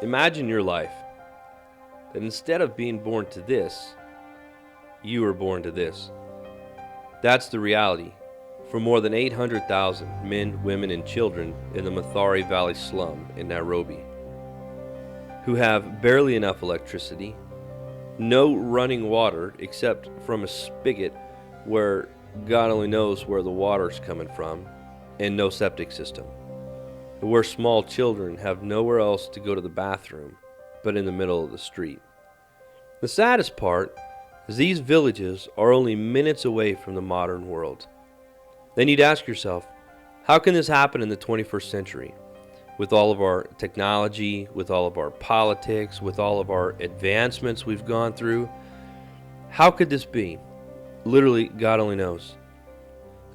Imagine your life, that instead of being born to this, you were born to this. That's the reality for more than 800,000 men, women, and children in the Mathare Valley slum in Nairobi, who have barely enough electricity, no running water except from a spigot where God only knows where the water's coming from, and no septic system, where small children have nowhere else to go to the bathroom but in the middle of the street. The saddest part is these villages are only minutes away from the modern world. Then you'd ask yourself, how can this happen in the 21st century? With all of our technology, with all of our politics, with all of our advancements we've gone through, how could this be? Literally, God only knows.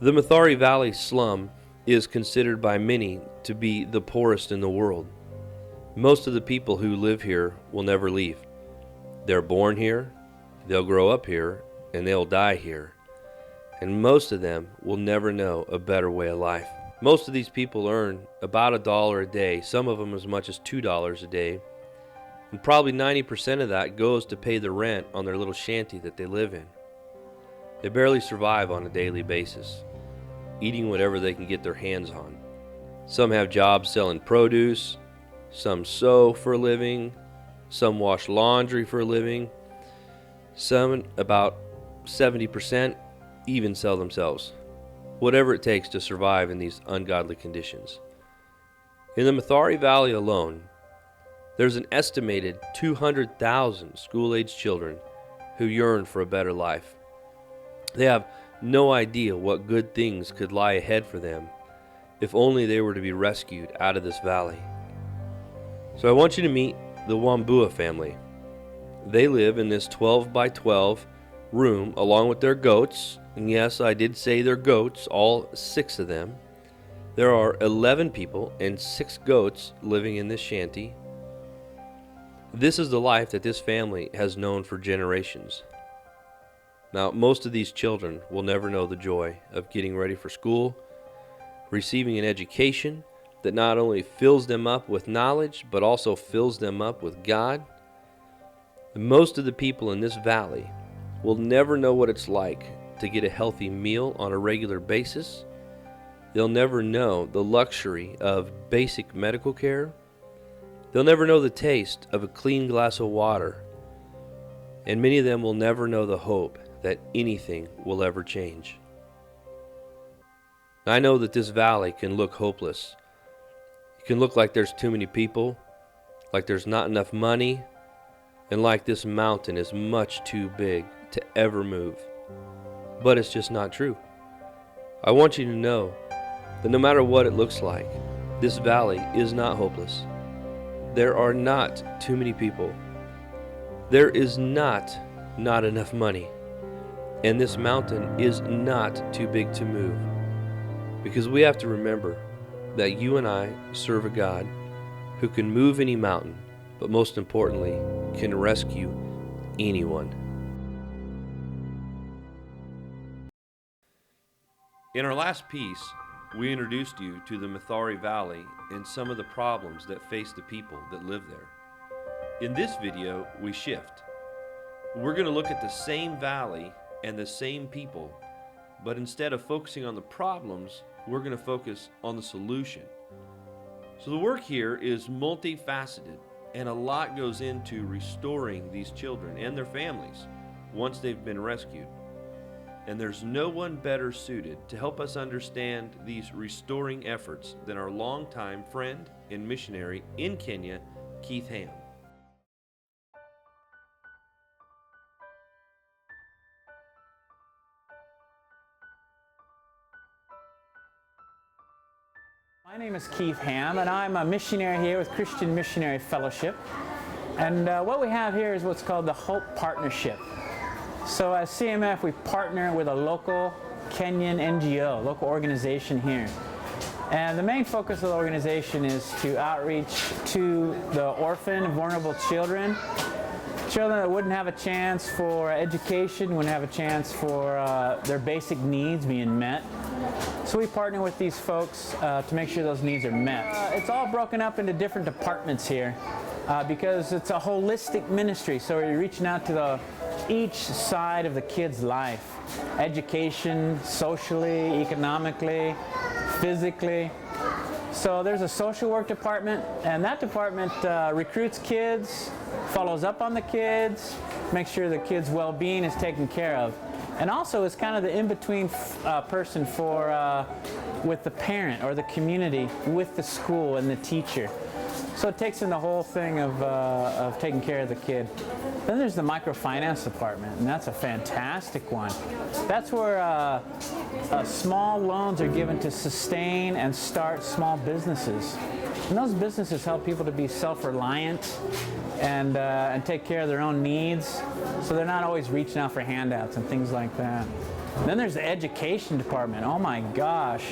The Mathare Valley slum is considered by many to be the poorest in the world. Most of the people who live here will never leave. They're born here, they'll grow up here, and they'll die here. And most of them will never know a better way of life. Most of these people earn about $1 a day, some of them as much as $2 a day, and probably 90% of that goes to pay the rent on their little shanty that they live in. They barely survive on a daily basis, eating whatever they can get their hands on. Some have jobs selling produce, some sew for a living, some wash laundry for a living, some, about 70%, even sell themselves. Whatever it takes to survive in these ungodly conditions. In the Mathare Valley alone, there's an estimated 200,000 school-aged children who yearn for a better life. They have no idea what good things could lie ahead for them if only they were to be rescued out of this valley. So I want you to meet the Wambua family. They live in this 12 by 12 room along with their goats. And yes, I did say they're goats, all 6 of them. There are 11 people and 6 goats living in this shanty. This is the life that this family has known for generations. Now, most of these children will never know the joy of getting ready for school, receiving an education that not only fills them up with knowledge, but also fills them up with God. Most of the people in this valley will never know what it's like to get a healthy meal on a regular basis. They'll never know the luxury of basic medical care. They'll never know the taste of a clean glass of water. And many of them will never know the hope that anything will ever change. I know that this valley can look hopeless. It can look like there's too many people, like there's not enough money, and like this mountain is much too big to ever move. But it's just not true. I want you to know that no matter what it looks like, this valley is not hopeless. There are not too many people. There is not enough money. And this mountain is not too big to move. Because we have to remember that you and I serve a God who can move any mountain, but most importantly, can rescue anyone. In our last piece, we introduced you to the Mathare Valley and some of the problems that face the people that live there. In this video, we shift. We're going to look at the same valley and the same people, but instead of focusing on the problems, we're going to focus on the solution. So the work here is multifaceted, and a lot goes into restoring these children and their families once they've been rescued. And there's no one better suited to help us understand these restoring efforts than our longtime friend and missionary in Kenya, Keith Ham. My name is Keith Ham, and I'm a missionary here with Christian Missionary Fellowship. And what we have here is what's called the Hope Partnership. So as CMF, we partner with a local Kenyan NGO, local organization here. And the main focus of the organization is to outreach to the orphan and vulnerable children, children that wouldn't have a chance for education, wouldn't have a chance for their basic needs being met. So we partner with these folks to make sure those needs are met. It's all broken up into different departments here. because it's a holistic ministry. So we're reaching out to each side of the kid's life. Education, socially, economically, physically. So there's a social work department, and that department recruits kids, follows up on the kids, makes sure the kids' well-being is taken care of. And also is kind of the in-between person with the parent or the community, with the school and the teacher. So it takes in the whole thing of taking care of the kid. Then there's the microfinance department, and that's a fantastic one. That's where small loans are given to sustain and start small businesses. And those businesses help people to be self-reliant and take care of their own needs, so they're not always reaching out for handouts and things like that. Then there's the education department. Oh my gosh,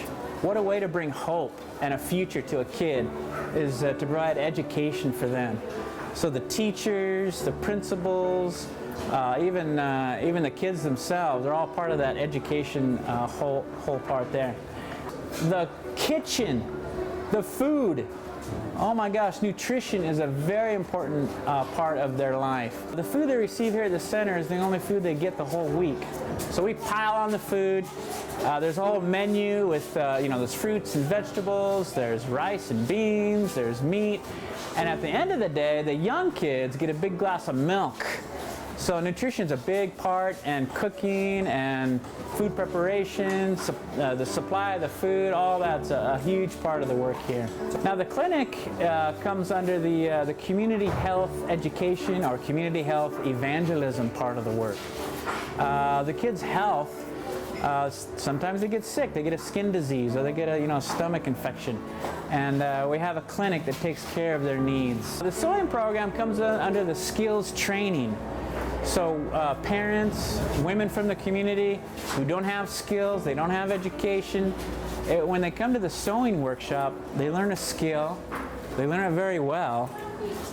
what a way to bring hope and a future to a kid is to provide education for them. So the teachers, the principals, even the kids themselves are all part of that education whole part there. The kitchen, the food. Oh my gosh, nutrition is a very important part of their life. The food they receive here at the center is the only food they get the whole week. So we pile on the food. There's a whole menu with, there's fruits and vegetables, there's rice and beans, there's meat. And at the end of the day, the young kids get a big glass of milk. So nutrition's a big part, and cooking and food preparation, the supply of the food, all that's a huge part of the work here. Now the clinic comes under the community health education or community health evangelism part of the work. The kids' health, sometimes they get sick, they get a skin disease, or they get a stomach infection. And we have a clinic that takes care of their needs. The sewing program comes under the skills training. So parents, women from the community who don't have skills, they don't have education, when they come to the sewing workshop, they learn a skill, they learn it very well,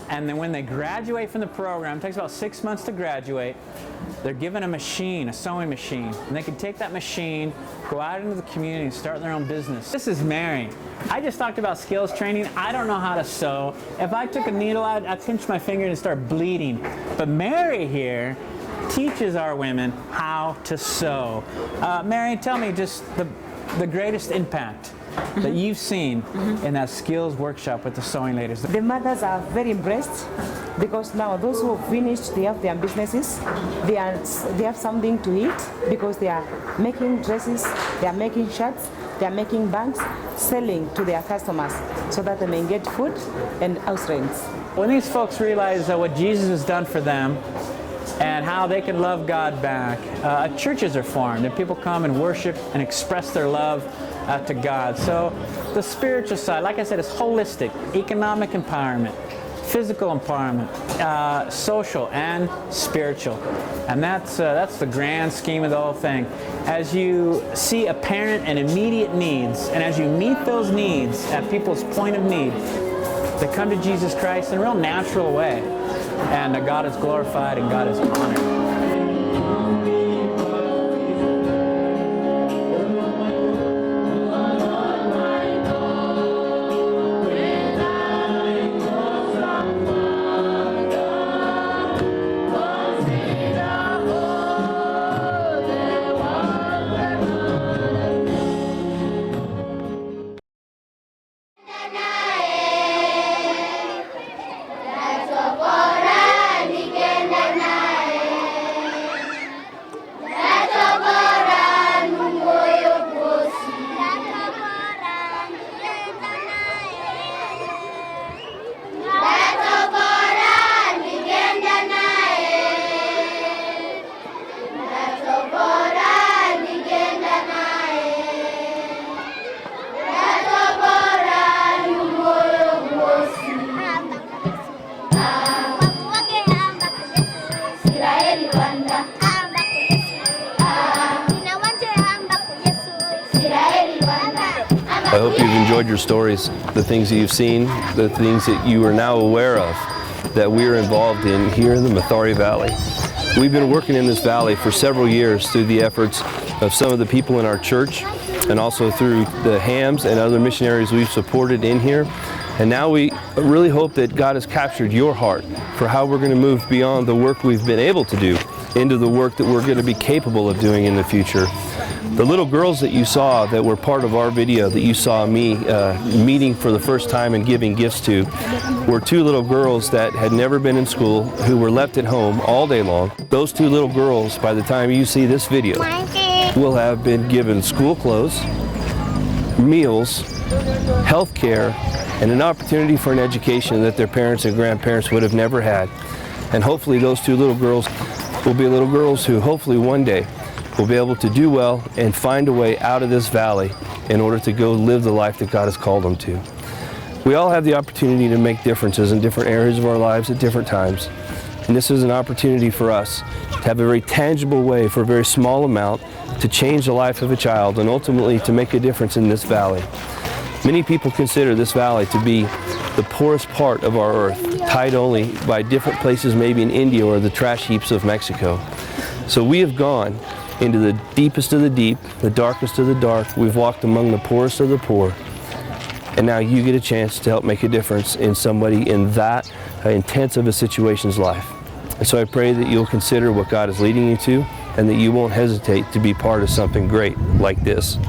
and then when they graduate from the program, it takes about 6 months to graduate, they're given a machine, a sewing machine, and they can take that machine, go out into the community and start their own business. This is Mary. I just talked about skills training. I don't know how to sew. If I took a needle out, I'd pinch my finger and it'd start bleeding. But Mary here teaches our women how to sew. Mary, tell me just the greatest impact that you've seen in that skills workshop with the sewing ladies. The mothers are very impressed because now those who have finished, they have their businesses, they have something to eat because they are making dresses, they are making shirts, they are making bags, selling to their customers so that they may get food and house rents. When these folks realize what Jesus has done for them and how they can love God back, churches are formed and people come and worship and express their love to God. So the spiritual side, like I said, is holistic, economic empowerment, physical empowerment, social and spiritual. And that's the grand scheme of the whole thing. As you see apparent and immediate needs, and as you meet those needs at people's point of need, they come to Jesus Christ in a real natural way. And God is glorified and God is honored. I hope you've enjoyed your stories, the things that you've seen, the things that you are now aware of that we're involved in here in the Mathare Valley. We've been working in this valley for several years through the efforts of some of the people in our church and also through the hams and other missionaries we've supported in here. And now we really hope that God has captured your heart for how we're going to move beyond the work we've been able to do into the work that we're going to be capable of doing in the future. The little girls that you saw that were part of our video that you saw me meeting for the first time and giving gifts to were two little girls that had never been in school, who were left at home all day long. Those two little girls, by the time you see this video, will have been given school clothes, meals, health care, and an opportunity for an education that their parents and grandparents would have never had. And hopefully those two little girls will be little girls who hopefully one day will be able to do well and find a way out of this valley in order to go live the life that God has called them to. We all have the opportunity to make differences in different areas of our lives at different times. And this is an opportunity for us to have a very tangible way for a very small amount to change the life of a child and ultimately to make a difference in this valley. Many people consider this valley to be the poorest part of our earth, tied only by different places maybe in India or the trash heaps of Mexico. So we have gone into the deepest of the deep, the darkest of the dark. We've walked among the poorest of the poor. And now you get a chance to help make a difference in somebody in that intense of a situation's life. And so I pray that you'll consider what God is leading you to and that you won't hesitate to be part of something great like this.